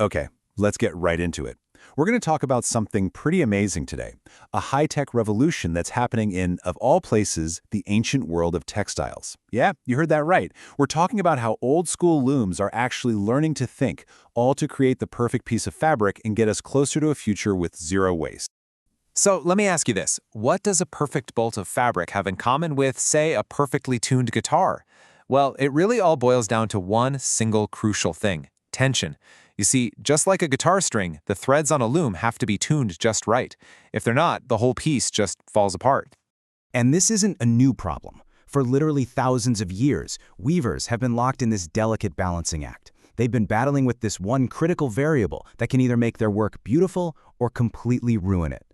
Okay, let's get right into it. We're going to talk about something pretty amazing today, a high-tech revolution that's happening in, of all places, the ancient world of textiles. Yeah, you heard that right. We're talking about how old-school looms are actually learning to think, all to create the perfect piece of fabric and get us closer to a future with zero waste. So let me ask you this. What does a perfect bolt of fabric have in common with, say, a perfectly tuned guitar? Well, it really all boils down to one single crucial thing: tension. You see, just like a guitar string, the threads on a loom have to be tuned just right. If they're not, the whole piece just falls apart. And this isn't a new problem. For literally thousands of years, weavers have been locked in this delicate balancing act. They've been battling with this one critical variable that can either make their work beautiful or completely ruin it.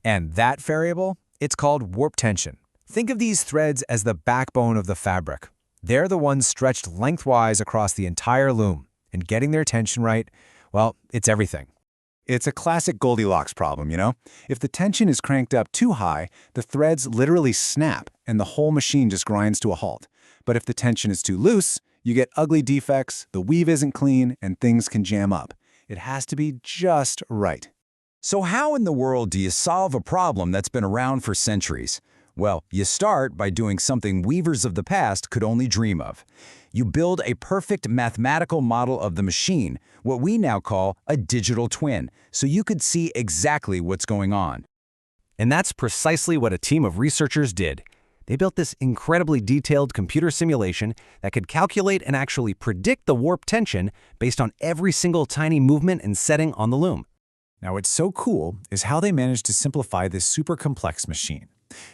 And that variable? It's called warp tension. Think of these threads as the backbone of the fabric. They're the ones stretched lengthwise across the entire loom. And getting their tension right, well, it's everything. It's a classic Goldilocks problem, you know? If the tension is cranked up too high, the threads literally snap and the whole machine just grinds to a halt. But if the tension is too loose, you get ugly defects, the weave isn't clean, and things can jam up. It has to be just right. So how in the world do you solve a problem that's been around for centuries? Well, you start by doing something weavers of the past could only dream of. You build a perfect mathematical model of the machine, what we now call a digital twin, so you could see exactly what's going on. And that's precisely what a team of researchers did. They built this incredibly detailed computer simulation that could calculate and actually predict the warp tension based on every single tiny movement and setting on the loom. Now, what's so cool is how they managed to simplify this super complex machine.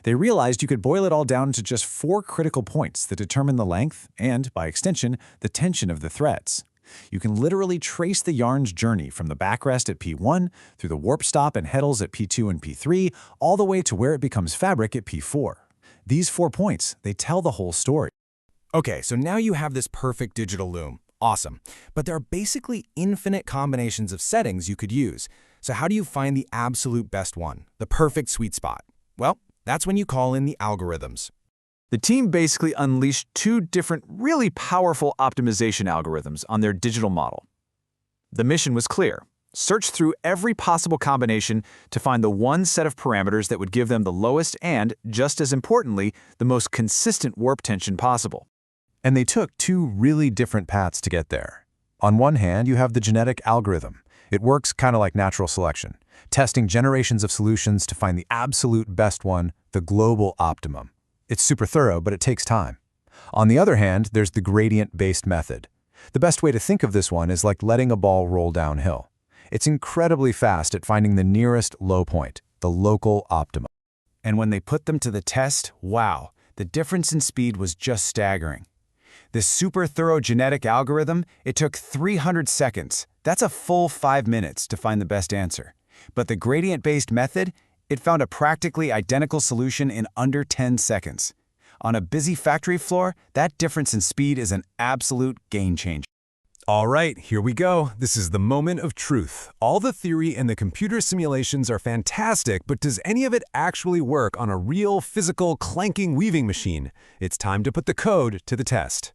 They realized you could boil it all down to just 4 critical points that determine the length and, by extension, the tension of the threads. You can literally trace the yarn's journey from the backrest at P1 through the warp stop and heddles at P2 and P3, all the way to where it becomes fabric at P4. These 4 points, they tell the whole story. Okay, so now you have this perfect digital loom. Awesome. But there are basically infinite combinations of settings you could use. So how do you find the absolute best one, the perfect sweet spot? Well, that's when you call in the algorithms. The team basically unleashed 2 different, really powerful optimization algorithms on their digital model. The mission was clear: search through every possible combination to find the one set of parameters that would give them the lowest and, just as importantly, the most consistent warp tension possible. And they took 2 really different paths to get there. On one hand, you have the genetic algorithm. It works kind of like natural selection, testing generations of solutions to find the absolute best one, the global optimum. It's super thorough, but it takes time. On the other hand, there's the gradient-based method. The best way to think of this one is like letting a ball roll downhill. It's incredibly fast at finding the nearest low point, the local optimum. And when they put them to the test, wow, the difference in speed was just staggering. This super thorough genetic algorithm, it took 300 seconds. That's a full 5 minutes to find the best answer. But the gradient-based method, it found a practically identical solution in under 10 seconds. On a busy factory floor, that difference in speed is an absolute game changer. All right, here we go. This is the moment of truth. All the theory and the computer simulations are fantastic, but does any of it actually work on a real, physical, clanking weaving machine? It's time to put the code to the test.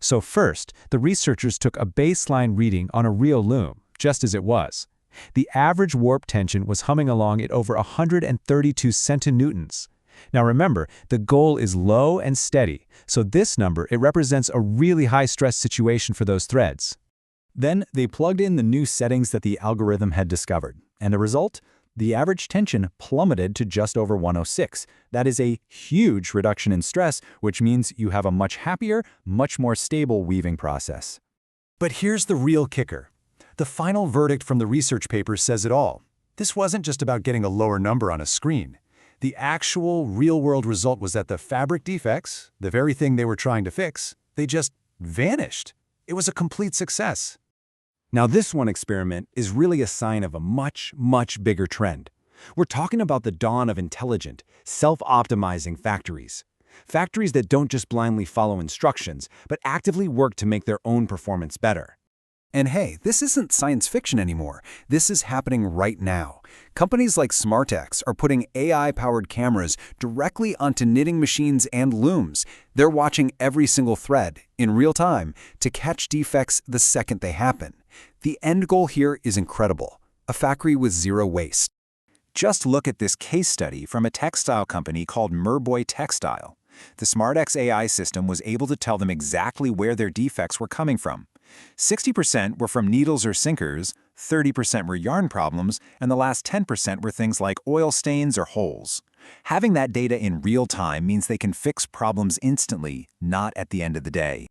So first, the researchers took a baseline reading on a real loom, just as it was. The average warp tension was humming along at over 132 centinewtons. Now remember, the goal is low and steady, so this number, it represents a really high-stress situation for those threads. Then they plugged in the new settings that the algorithm had discovered, and the result? The average tension plummeted to just over 106. That is a huge reduction in stress, which means you have a much happier, much more stable weaving process. But here's the real kicker. The final verdict from the research paper says it all. This wasn't just about getting a lower number on a screen. The actual real-world result was that the fabric defects, the very thing they were trying to fix, they just vanished. It was a complete success. Now this one experiment is really a sign of a much, much bigger trend. We're talking about the dawn of intelligent, self-optimizing factories. Factories that don't just blindly follow instructions, but actively work to make their own performance better. And hey, this isn't science fiction anymore. This is happening right now. Companies like SmartX are putting AI-powered cameras directly onto knitting machines and looms. They're watching every single thread, in real time, to catch defects the second they happen. The end goal here is incredible: a factory with zero waste. Just look at this case study from a textile company called Merboy Textile. The SmartX AI system was able to tell them exactly where their defects were coming from. 60% were from needles or sinkers, 30% were yarn problems, and the last 10% were things like oil stains or holes. Having that data in real time means they can fix problems instantly, not at the end of the day.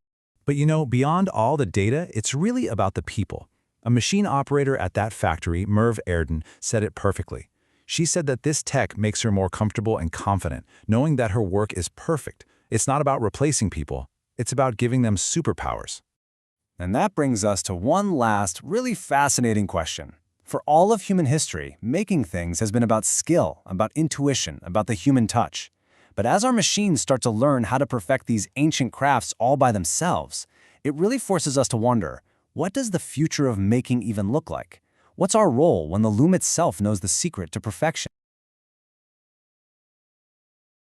But beyond all the data, it's really about the people. A machine operator at that factory, Merv Erden, said it perfectly. She said that this tech makes her more comfortable and confident, knowing that her work is perfect. It's not about replacing people. It's about giving them superpowers. And that brings us to one last, really fascinating question. For all of human history, making things has been about skill, about intuition, about the human touch. But as our machines start to learn how to perfect these ancient crafts all by themselves, it really forces us to wonder, what does the future of making even look like? What's our role when the loom itself knows the secret to perfection?